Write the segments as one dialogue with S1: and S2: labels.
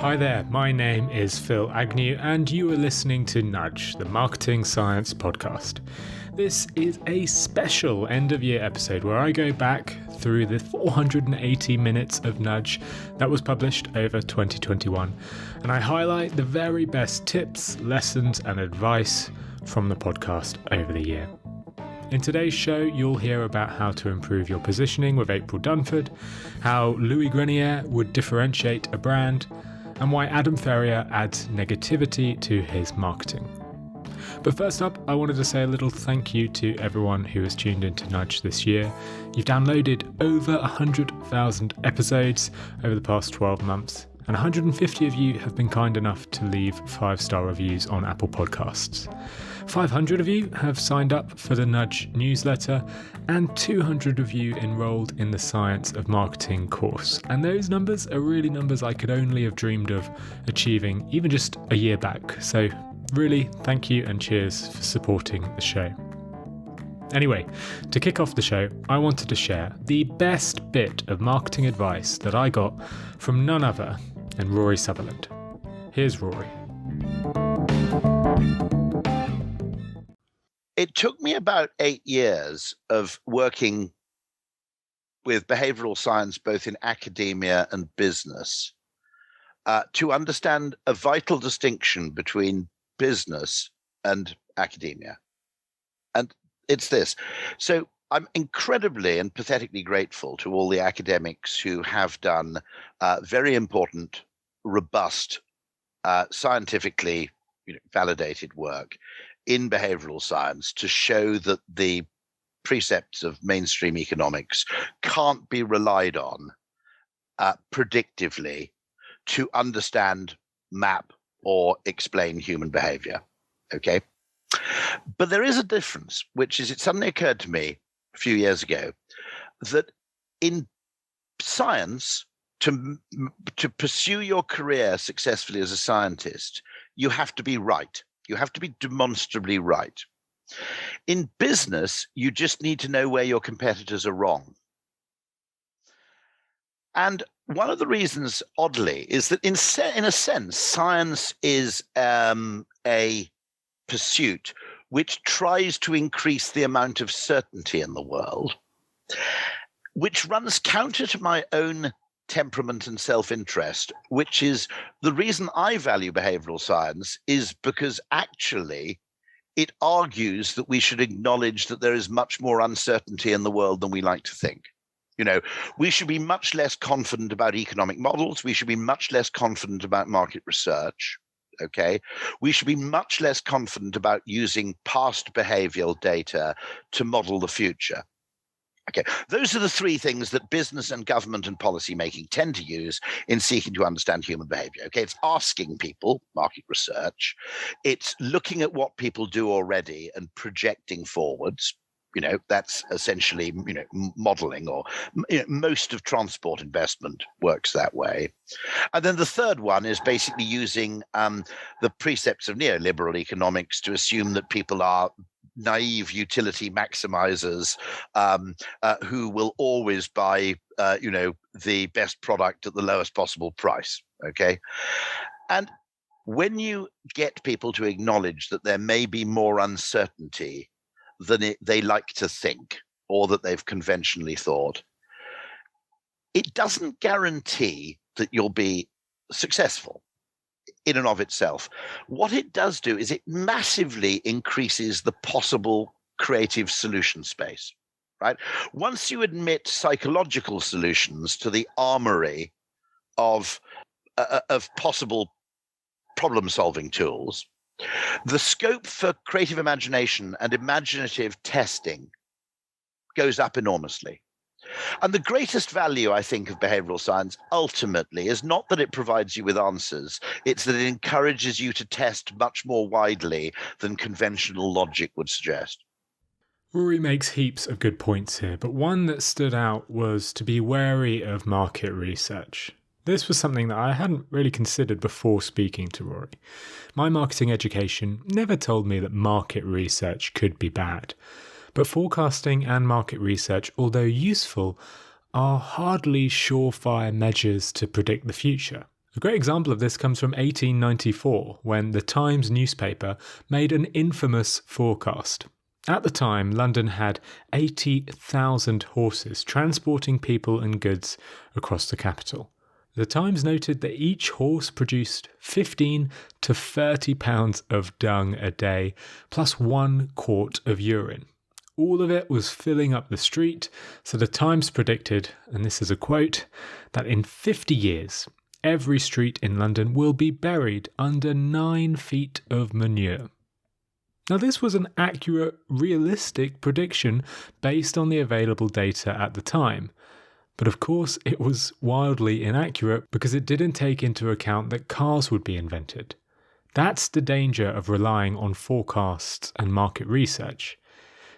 S1: Hi there, my name is Phil Agnew and you are listening to Nudge, the Marketing Science Podcast. This is a special end-of-year episode where I go back through the 480 minutes of Nudge that was published over 2021, and I highlight the very best tips, lessons and advice from the podcast over the year. In today's show, you'll hear about how to improve your positioning with April Dunford, how Grenier would differentiate a brand, and why Adam Ferrier adds negativity to his marketing. But first up, I wanted to say a little thank you to everyone who has tuned into Nudge this year. You've downloaded over 100,000 episodes over the past 12 months, and 150 of you have been kind enough to leave 5-star reviews on Apple Podcasts. 500 of you have signed up for the Nudge newsletter, and 200 of you enrolled in the Science of Marketing course. And those numbers are really numbers I could only have dreamed of achieving even just a year back. So really, thank you and cheers for supporting the show. Anyway, to kick off the show, I wanted to share the best bit of marketing advice that I got from none other than Rory Sutherland. Here's Rory.
S2: It took me about 8 years of working with behavioral science, both in academia and business, to understand a vital distinction between business and academia. And it's this. So I'm incredibly and pathetically grateful to all the academics who have done very important, robust, scientifically validated work in behavioral science to show that the precepts of mainstream economics can't be relied on predictively to understand, map, or explain human behavior. Okay? But there is a difference, which is it suddenly occurred to me a few years ago that in science, to pursue your career successfully as a scientist, you have to be right. You have to be demonstrably right. In business, you just need to know where your competitors are wrong. And one of the reasons, oddly, is that in a sense, science is a pursuit which tries to increase the amount of certainty in the world, which runs counter to my own temperament and self-interest, which is the reason I value behavioral science is because actually it argues that we should acknowledge that there is much more uncertainty in the world than we like to think. We should be much less confident about economic models. We should be much less confident about market research. Okay. We should be much less confident about using past behavioral data to model the future. Okay, those are the three things that business and government and policy making tend to use in seeking to understand human behavior. Okay, it's asking people, market research, it's looking at what people do already and projecting forwards. That's essentially, modeling, or most of transport investment works that way. And then the third one is basically using the precepts of neoliberal economics to assume that people are naive utility maximizers who will always buy, the best product at the lowest possible price. Okay. And when you get people to acknowledge that there may be more uncertainty than they like to think or that they've conventionally thought, it doesn't guarantee that you'll be successful in and of itself. What it does do is it massively increases the possible creative solution space, right? Once you admit psychological solutions to the armory of possible problem-solving tools, the scope for creative imagination and imaginative testing goes up enormously. And the greatest value, I think, of behavioral science ultimately is not that it provides you with answers, it's that it encourages you to test much more widely than conventional logic would suggest.
S1: Rory makes heaps of good points here, but one that stood out was to be wary of market research. This was something that I hadn't really considered before speaking to Rory. My marketing education never told me that market research could be bad. But forecasting and market research, although useful, are hardly surefire measures to predict the future. A great example of this comes from 1894, when the Times newspaper made an infamous forecast. At the time, London had 80,000 horses transporting people and goods across the capital. The Times noted that each horse produced 15 to 30 pounds of dung a day, plus 1 quart of urine. All of it was filling up the street, so the Times predicted, and this is a quote, that in 50 years, every street in London will be buried under 9 feet of manure. Now, this was an accurate, realistic prediction based on the available data at the time. But of course, it was wildly inaccurate because it didn't take into account that cars would be invented. That's the danger of relying on forecasts and market research.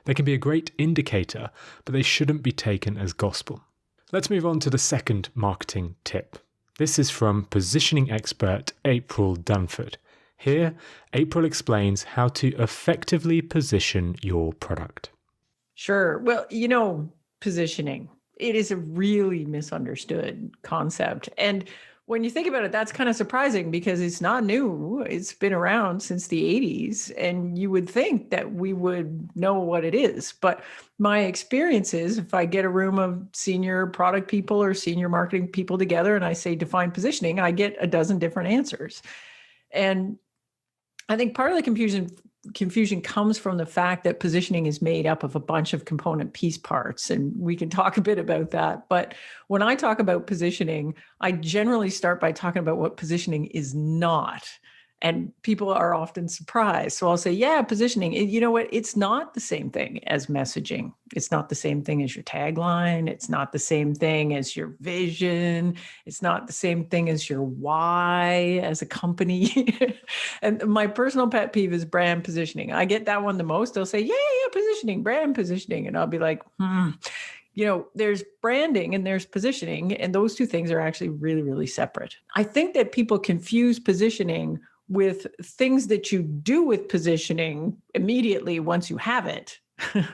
S1: They can be a great indicator, but they shouldn't be taken as gospel. Let's move on to the second marketing tip. This is from positioning expert April Dunford. Here, April explains how to effectively position your product.
S3: Sure. Well, positioning, it is a really misunderstood concept. And when you think about it, that's kind of surprising because it's not new. It's been around since the 80s, and you would think that we would know what it is. But my experience is if I get a room of senior product people or senior marketing people together and I say define positioning, I get a dozen different answers. And I think part of the confusion comes from the fact that positioning is made up of a bunch of component piece parts, and we can talk a bit about that. But when I talk about positioning, I generally start by talking about what positioning is not. And people are often surprised. So I'll say, yeah, positioning, you know what? It's not the same thing as messaging. It's not the same thing as your tagline. It's not the same thing as your vision. It's not the same thing as your why as a company. And my personal pet peeve is brand positioning. I get that one the most. They'll say, yeah, positioning, brand positioning. And I'll be like, there's branding and there's positioning, and those two things are actually really, really separate. I think that people confuse positioning with things that you do with positioning immediately once you have it,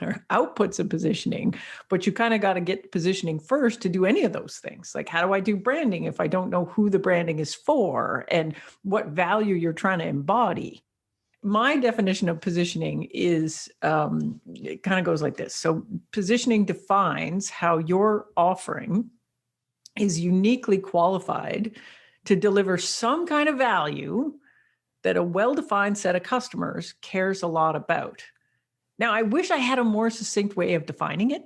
S3: or outputs of positioning, but you kind of got to get positioning first to do any of those things. Like, how do I do branding if I don't know who the branding is for and what value you're trying to embody? My definition of positioning is, it kind of goes like this. So positioning defines how your offering is uniquely qualified to deliver some kind of value that a well-defined set of customers cares a lot about. Now, I wish I had a more succinct way of defining it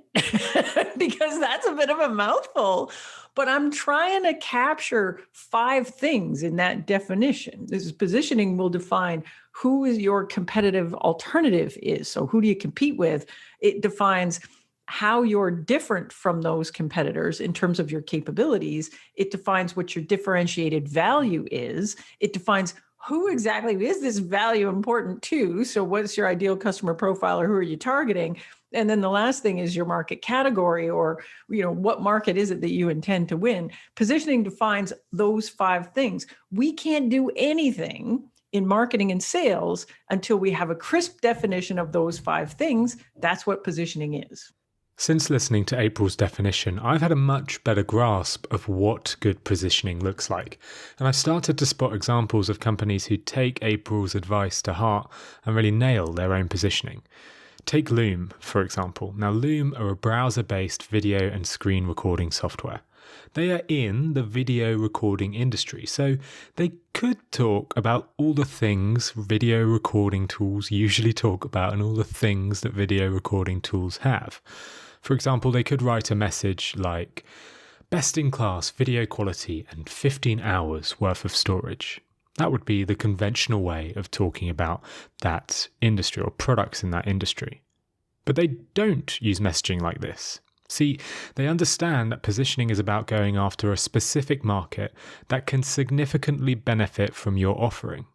S3: because that's a bit of a mouthful, but I'm trying to capture 5 things in that definition. This is positioning will define who is your competitive alternative is. So who do you compete with? It defines how you're different from those competitors in terms of your capabilities. It defines what your differentiated value is. It defines who exactly is this value important to? So what's your ideal customer profile, or who are you targeting? And then the last thing is your market category, or what market is it that you intend to win? Positioning defines those 5 things. We can't do anything in marketing and sales until we have a crisp definition of those 5 things. That's what positioning is.
S1: Since listening to April's definition, I've had a much better grasp of what good positioning looks like, and I've started to spot examples of companies who take April's advice to heart and really nail their own positioning. Take Loom, for example. Now, Loom are a browser-based video and screen recording software. They are in the video recording industry, so they could talk about all the things video recording tools usually talk about and all the things that video recording tools have. For example, they could write a message like, best-in-class video quality and 15 hours worth of storage. That would be the conventional way of talking about that industry or products in that industry. But they don't use messaging like this. See, they understand that positioning is about going after a specific market that can significantly benefit from your offering.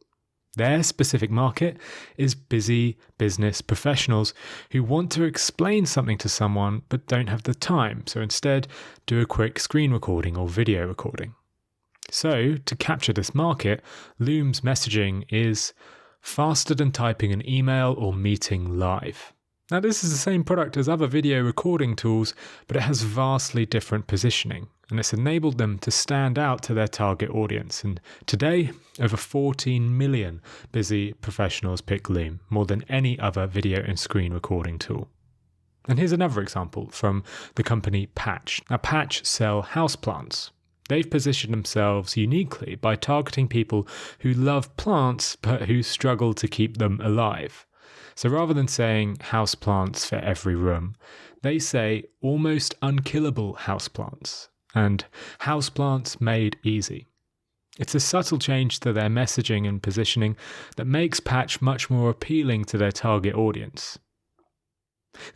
S1: Their specific market is busy business professionals who want to explain something to someone but don't have the time, so instead do a quick screen recording or video recording. So, to capture this market, Loom's messaging is faster than typing an email or meeting live. Now, this is the same product as other video recording tools, but it has vastly different positioning. and it's enabled them to stand out to their target audience. And today, over 14 million busy professionals pick Loom, more than any other video and screen recording tool. And here's another example from the company Patch. Now, Patch sell houseplants. They've positioned themselves uniquely by targeting people who love plants but who struggle to keep them alive. So rather than saying houseplants for every room, they say almost unkillable houseplants and houseplants made easy. It's a subtle change to their messaging and positioning that makes Patch much more appealing to their target audience.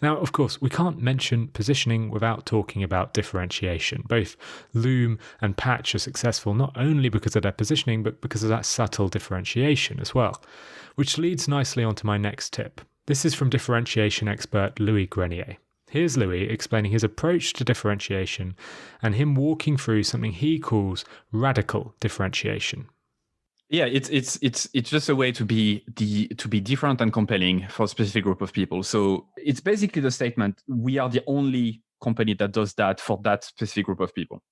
S1: Now, of course, we can't mention positioning without talking about differentiation. Both Loom and Patch are successful not only because of their positioning, but because of that subtle differentiation as well, which leads nicely onto my next tip. This is from differentiation expert Louis Grenier. Here's Louis explaining his approach to differentiation and him walking through something he calls radical differentiation.
S4: Yeah, it's just a way to be different and compelling for a specific group of people. So it's basically the statement, we are the only company that does that for that specific group of people.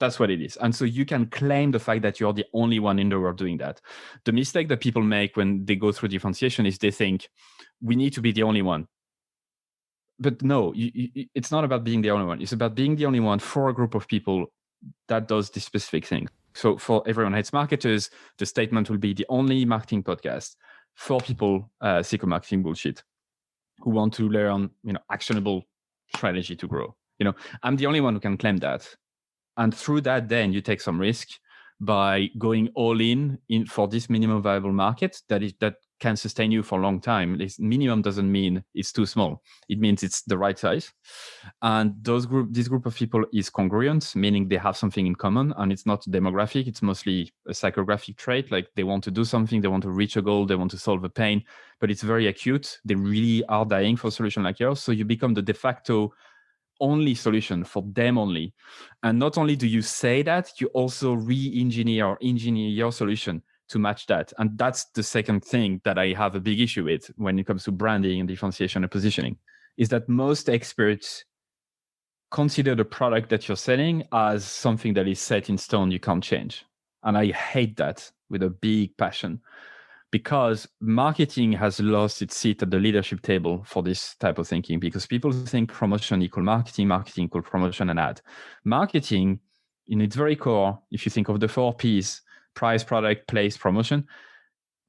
S4: That's what it is. And so you can claim the fact that you're the only one in the world doing that. The mistake that people make when they go through differentiation is they think we need to be the only one. But no, it's not about being the only one. It's about being the only one for a group of people that does this specific thing. So for Everyone Hates Marketers, the statement will be the only marketing podcast for people sick of marketing bullshit who want to learn, actionable strategy to grow. I'm the only one who can claim that. And through that, then you take some risk by going all in for this minimum viable market that can sustain you for a long time. This minimum doesn't mean it's too small. It means it's the right size. And this group of people is congruent, meaning they have something in common, and it's not demographic. It's mostly a psychographic trait. Like they want to do something, they want to reach a goal, they want to solve a pain, but it's very acute. They really are dying for a solution like yours. So you become the de facto only solution for them only. And not only do you say that, you also re-engineer or engineer your solution to match that. And that's the second thing that I have a big issue with when it comes to branding and differentiation and positioning, is that most experts consider the product that you're selling as something that is set in stone, you can't change. And I hate that with a big passion, because marketing has lost its seat at the leadership table for this type of thinking, because people think promotion equal marketing, marketing equal promotion and ad. Marketing, in its very core, if you think of the 4 Ps, price, product, place, promotion,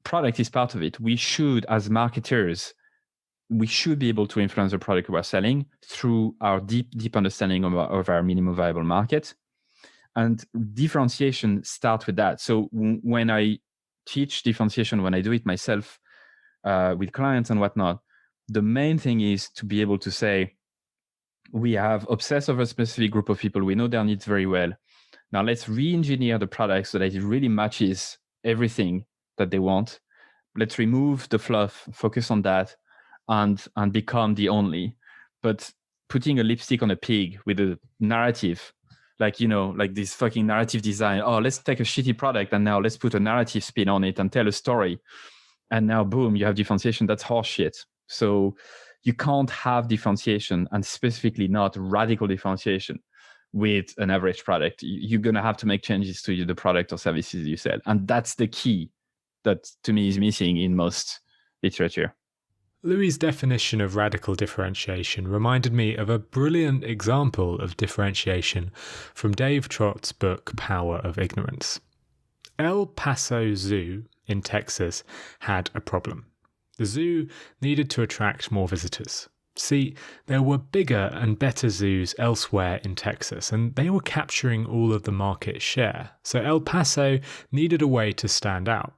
S4: product is part of it. We should, as marketers, we should be able to influence the product we're selling through our deep understanding of our minimum viable market. And differentiation starts with that. So when I teach differentiation, when I do it myself with clients and whatnot, the main thing is to be able to say, we have obsessed over a specific group of people. We know their needs very well. Now let's re-engineer the product so that it really matches everything that they want. Let's remove the fluff, focus on that, and become the only. But putting a lipstick on a pig with a narrative, like this fucking narrative design. Oh, let's take a shitty product and now let's put a narrative spin on it and tell a story. And now, boom, you have differentiation. That's horseshit. So you can't have differentiation, and specifically not radical differentiation, with an average product. You're going to have to make changes to the product or services you sell. And that's the key that, to me, is missing in most literature.
S1: Louis' definition of radical differentiation reminded me of a brilliant example of differentiation from Dave Trott's book, Power of Ignorance. El Paso Zoo in Texas had a problem. The zoo needed to attract more visitors. See, there were bigger and better zoos elsewhere in Texas, and they were capturing all of the market share, so El Paso needed a way to stand out.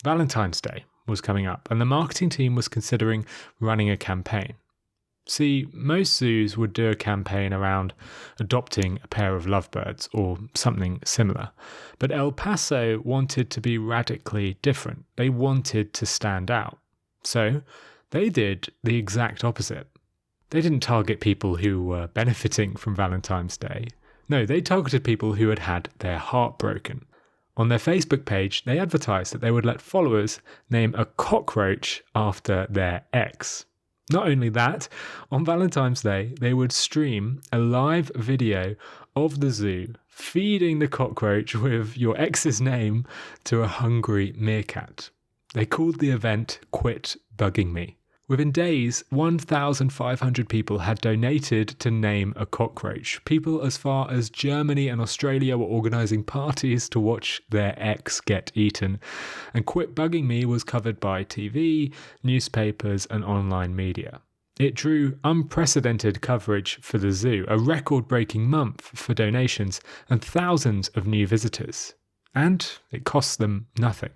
S1: Valentine's Day was coming up, and the marketing team was considering running a campaign. See, most zoos would do a campaign around adopting a pair of lovebirds or something similar, but El Paso wanted to be radically different. They wanted to stand out. So they did the exact opposite. They didn't target people who were benefiting from Valentine's Day. No, they targeted people who had had their heart broken. On their Facebook page, they advertised that they would let followers name a cockroach after their ex. Not only that, on Valentine's Day, they would stream a live video of the zoo feeding the cockroach with your ex's name to a hungry meerkat. They called the event Quit Bugging Me. Within days, 1,500 people had donated to name a cockroach. People as far as Germany and Australia were organising parties to watch their ex get eaten. And Quit Bugging Me was covered by TV, newspapers and online media. It drew unprecedented coverage for the zoo, a record-breaking month for donations and thousands of new visitors. And it cost them nothing.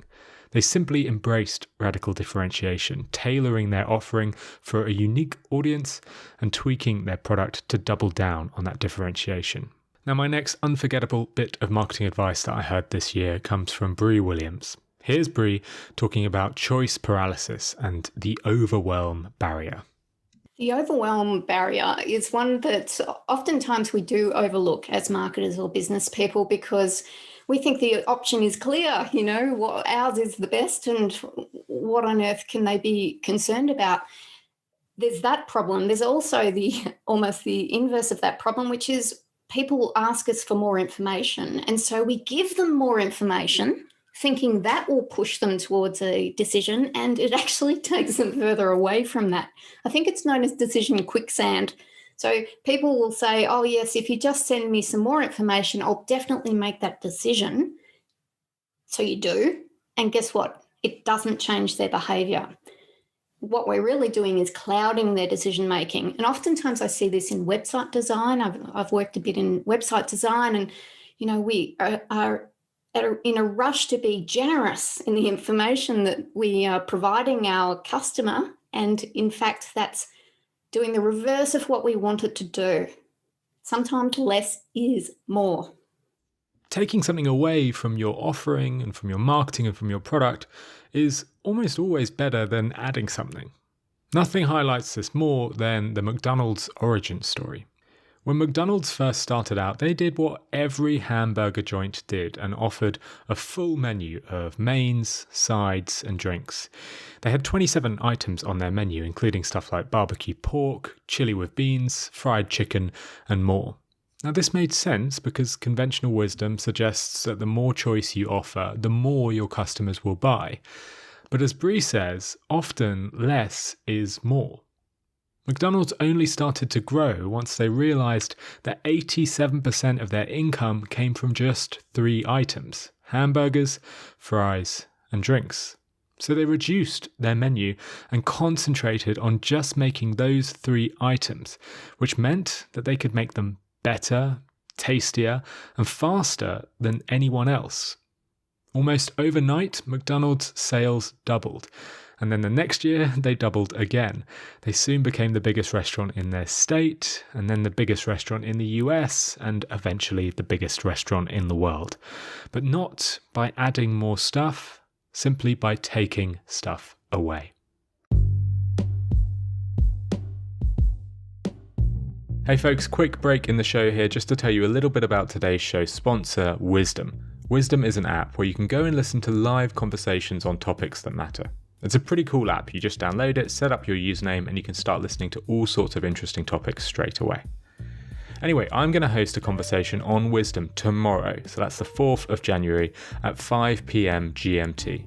S1: They simply embraced radical differentiation, tailoring their offering for a unique audience and tweaking their product to double down on that differentiation. Now, my next unforgettable bit of marketing advice that I heard this year comes from Bri Williams. Here's Bri talking about choice paralysis and the overwhelm barrier.
S5: The overwhelm barrier is one that oftentimes we do overlook as marketers or business people because we think the option is clear, what ours is the best and what on earth can they be concerned about? There's that problem. There's also almost the inverse of that problem, which is people ask us for more information. And so we give them more information thinking that will push them towards a decision, and it actually takes them further away from that. I think it's known as decision quicksand. So people will say, oh, yes, if you just send me some more information, I'll definitely make that decision. So you do. And guess what? It doesn't change their behaviour. What we're really doing is clouding their decision making. And oftentimes I see this in website design. I've worked a bit in website design, and, we are in a rush to be generous in the information that we are providing our customer. And in fact, that's doing the reverse of what we want it to do. Sometimes less is more.
S1: Taking something away from your offering and from your marketing and from your product is almost always better than adding something. Nothing highlights this more than the McDonald's origin story. When McDonald's first started out, they did what every hamburger joint did and offered a full menu of mains, sides, and drinks. They had 27 items on their menu, including stuff like barbecue pork, chili with beans, fried chicken, and more. Now, this made sense because conventional wisdom suggests that the more choice you offer, the more your customers will buy. But as Bri says, often less is more. McDonald's only started to grow once they realised that 87% of their income came from just 3 items: hamburgers, fries, and drinks. So they reduced their menu and concentrated on just making those 3 items, which meant that they could make them better, tastier, and faster than anyone else. Almost overnight, McDonald's sales doubled. And then the next year, they doubled again. They soon became the biggest restaurant in their state, and then the biggest restaurant in the US, and eventually the biggest restaurant in the world. But not by adding more stuff, simply by taking stuff away. Hey folks, quick break in the show here just to tell you a little bit about today's show sponsor, Wisdom. Wisdom is an app where you can go and listen to live conversations on topics that matter. It's a pretty cool app. You just download it, set up your username, and you can start listening to all sorts of interesting topics straight away. Anyway, I'm going to host a conversation on Wisdom tomorrow, so that's the 4th of January at 5 p.m. GMT.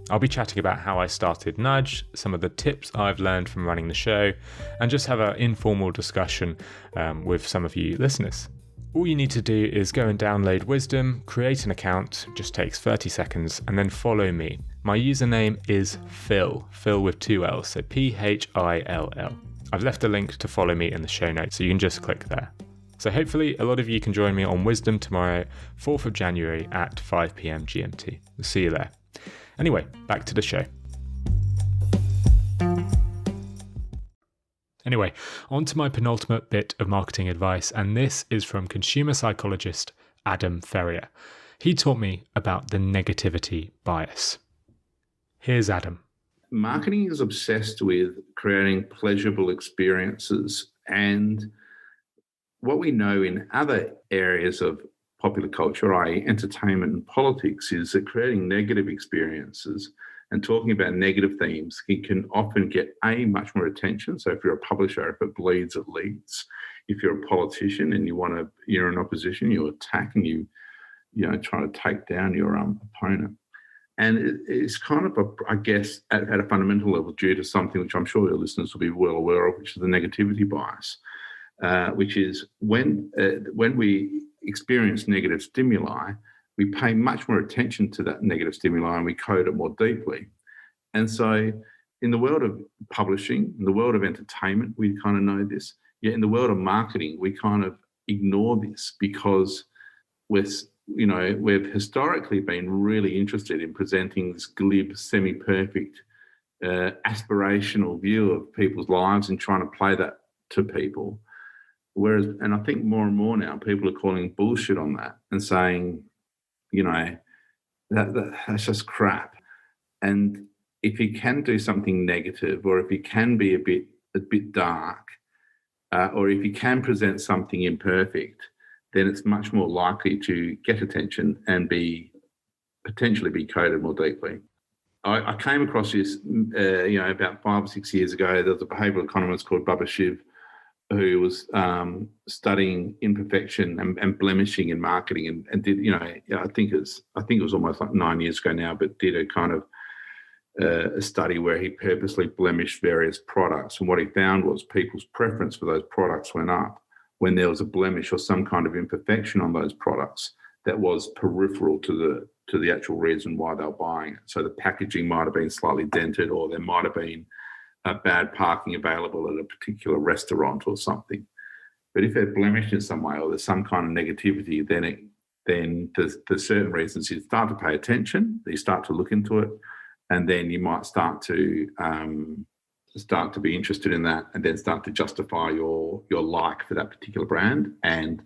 S1: I'll be chatting about how I started Nudge, some of the tips I've learned from running the show, and just have an informal discussion with some of you listeners. All you need to do is go and download Wisdom, create an account, just takes 30 seconds, and then follow me. My username is Phil with 2 L's, so Phill. I've left a link to follow me in the show notes, so you can just click there. So hopefully a lot of you can join me on Wisdom tomorrow, 4th of January at 5 p.m. GMT. We'll see you there. Anyway, back to the show. Anyway, on to my penultimate bit of marketing advice, and this is from consumer psychologist Adam Ferrier. He taught me about the negativity bias. Here's Adam.
S6: Marketing is obsessed with creating pleasurable experiences, and what we know in other areas of popular culture, i.e. entertainment and politics, is that creating negative experiences And talking about negative themes, it can often get much more attention. So if you're a publisher, if it bleeds, it leads. If you're a politician and you're in opposition, you attack and you try to take down your opponent. And it's kind of, I guess, at a fundamental level, due to something which I'm sure your listeners will be well aware of, which is the negativity bias, which is when we experience negative stimuli, we pay much more attention to that negative stimuli and we code it more deeply. And so in the world of publishing, in the world of entertainment, we kind of know this. Yet in the world of marketing, we kind of ignore this because we've historically been really interested in presenting this glib, semi-perfect, aspirational view of people's lives and trying to play that to people. Whereas, and I think more and more now, people are calling bullshit on that and saying, that's just crap. And if you can do something negative, or if you can be a bit dark, or if you can present something imperfect, then it's much more likely to get attention and potentially be coded more deeply. I came across this, about 5 or 6 years ago. There was a behavioural economist called Bubba Shiv who was studying imperfection and blemishing in marketing, and did, I think it was almost like 9 years ago now, but did a kind of a study where he purposely blemished various products, and what he found was people's preference for those products went up when there was a blemish or some kind of imperfection on those products that was peripheral to the actual reason why they were buying it. So the packaging might have been slightly dented, or there might have been bad parking available at a particular restaurant or something. But if they're blemished in some way, or there's some kind of negativity, then there's certain reasons you start to pay attention, you start to look into it, and then you might start to be interested in that, and then start to justify your like for that particular brand, and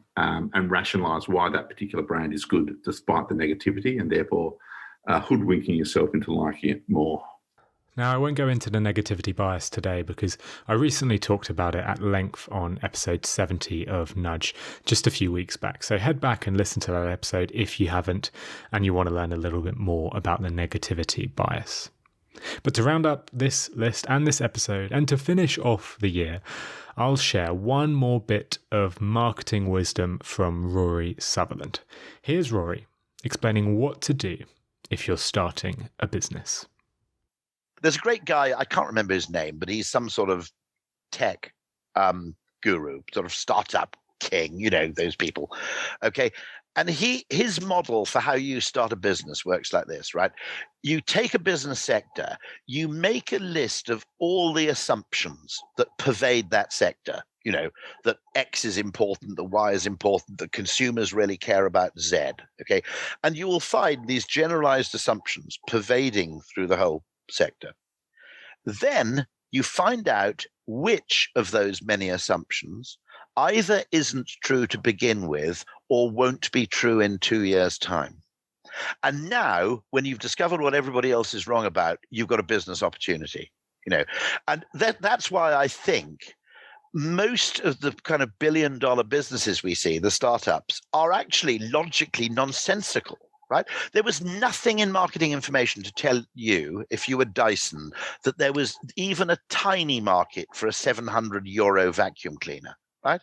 S6: rationalise why that particular brand is good despite the negativity, and therefore hoodwinking yourself into liking it more.
S1: Now, I won't go into the negativity bias today because I recently talked about it at length on episode 70 of Nudge just a few weeks back. So head back and listen to that episode if you haven't and you want to learn a little bit more about the negativity bias. But to round up this list and this episode, and to finish off the year, I'll share one more bit of marketing wisdom from Rory Sutherland. Here's Rory explaining what to do if you're starting a business.
S2: There's a great guy, I can't remember his name, but he's some sort of tech guru, sort of startup king, those people. Okay. And his model for how you start a business works like this, right? You take a business sector, you make a list of all the assumptions that pervade that sector, that X is important, that Y is important, that consumers really care about Z, okay? And you will find these generalized assumptions pervading through the whole sector. Then you find out which of those many assumptions either isn't true to begin with or won't be true in 2 years' time. And now, when you've discovered what everybody else is wrong about, you've got a business opportunity, And that's why I think most of the kind of billion-dollar businesses we see, the startups, are actually logically nonsensical. Right? There was nothing in marketing information to tell you, if you were Dyson, that there was even a tiny market for a €700 vacuum cleaner, right?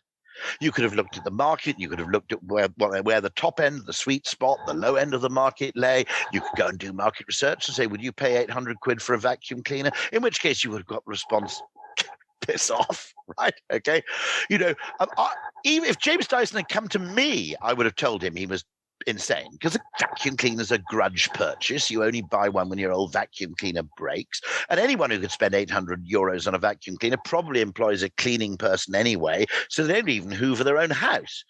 S2: You could have looked at the market. You could have looked at where the top end, the sweet spot, the low end of the market lay. You could go and do market research and say, would you pay 800 quid for a vacuum cleaner? In which case you would have got the response, piss off, right? Okay. Even if James Dyson had come to me, I would have told him he was insane, because a vacuum cleaner is a grudge purchase. You only buy one when your old vacuum cleaner breaks, and anyone who could spend €800 on a vacuum cleaner probably employs a cleaning person anyway, so they don't even hoover their own house.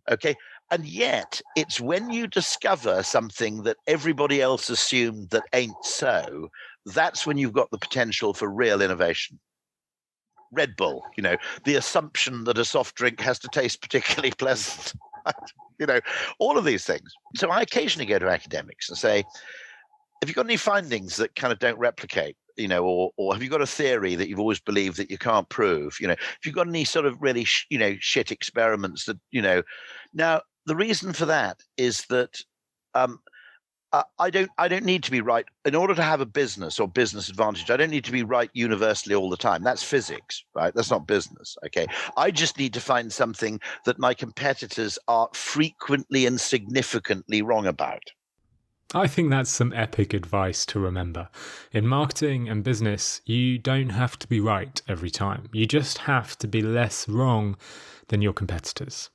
S2: Okay. And yet it's when you discover something that everybody else assumed that ain't so, that's when you've got the potential for real innovation. Red Bull, the assumption that a soft drink has to taste particularly pleasant. All of these things. So I occasionally go to academics and say, have you got any findings that kind of don't replicate, or have you got a theory that you've always believed that you can't prove? Have you got any sort of really, shit experiments that, Now, the reason for that is that I don't need to be right in order to have a business or business advantage. I don't need to be right universally all the time. That's physics, right? That's not business. Okay. I just need to find something that my competitors are frequently and significantly wrong about.
S1: I think that's some epic advice to remember. In marketing and business, you don't have to be right every time. You just have to be less wrong than your competitors.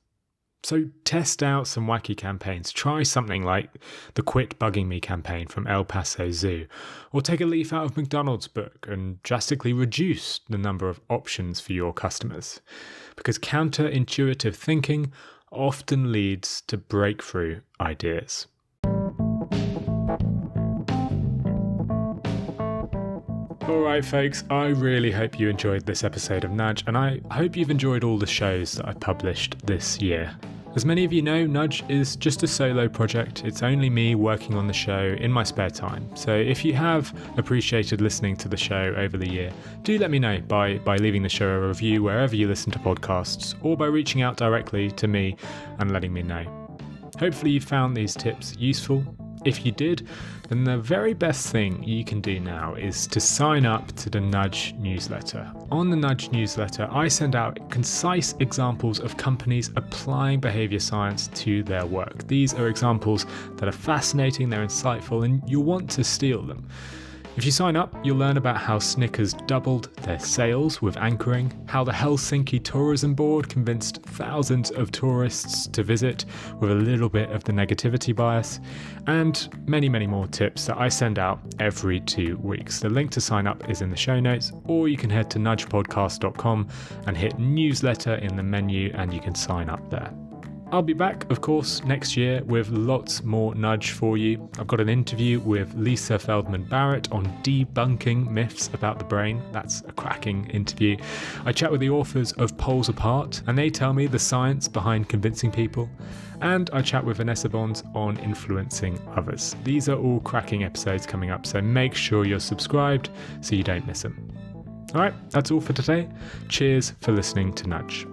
S1: So test out some wacky campaigns. Try something like the Quit Bugging Me campaign from El Paso Zoo, or take a leaf out of McDonald's book and drastically reduce the number of options for your customers. Because counterintuitive thinking often leads to breakthrough ideas. Alright folks, I really hope you enjoyed this episode of Nudge, and I hope you've enjoyed all the shows that I've published this year. As many of you know, Nudge is just a solo project. It's only me working on the show in my spare time. So if you have appreciated listening to the show over the year, do let me know by leaving the show a review wherever you listen to podcasts, or by reaching out directly to me and letting me know. Hopefully you found these tips useful. If you did, then the very best thing you can do now is to sign up to the Nudge newsletter. On the Nudge newsletter, I send out concise examples of companies applying behaviour science to their work. These are examples that are fascinating, they're insightful, and you'll want to steal them. If you sign up, you'll learn about how Snickers doubled their sales with anchoring, how the Helsinki Tourism Board convinced thousands of tourists to visit with a little bit of the negativity bias, and many, many more tips that I send out every 2 weeks. The link to sign up is in the show notes, or you can head to nudgepodcast.com and hit newsletter in the menu and you can sign up there. I'll be back, of course, next year with lots more Nudge for you. I've got an interview with Lisa Feldman Barrett on debunking myths about the brain. That's a cracking interview. I chat with the authors of Poles Apart, and they tell me the science behind convincing people. And I chat with Vanessa Bonds on influencing others. These are all cracking episodes coming up, so make sure you're subscribed so you don't miss them. All right, that's all for today. Cheers for listening to Nudge.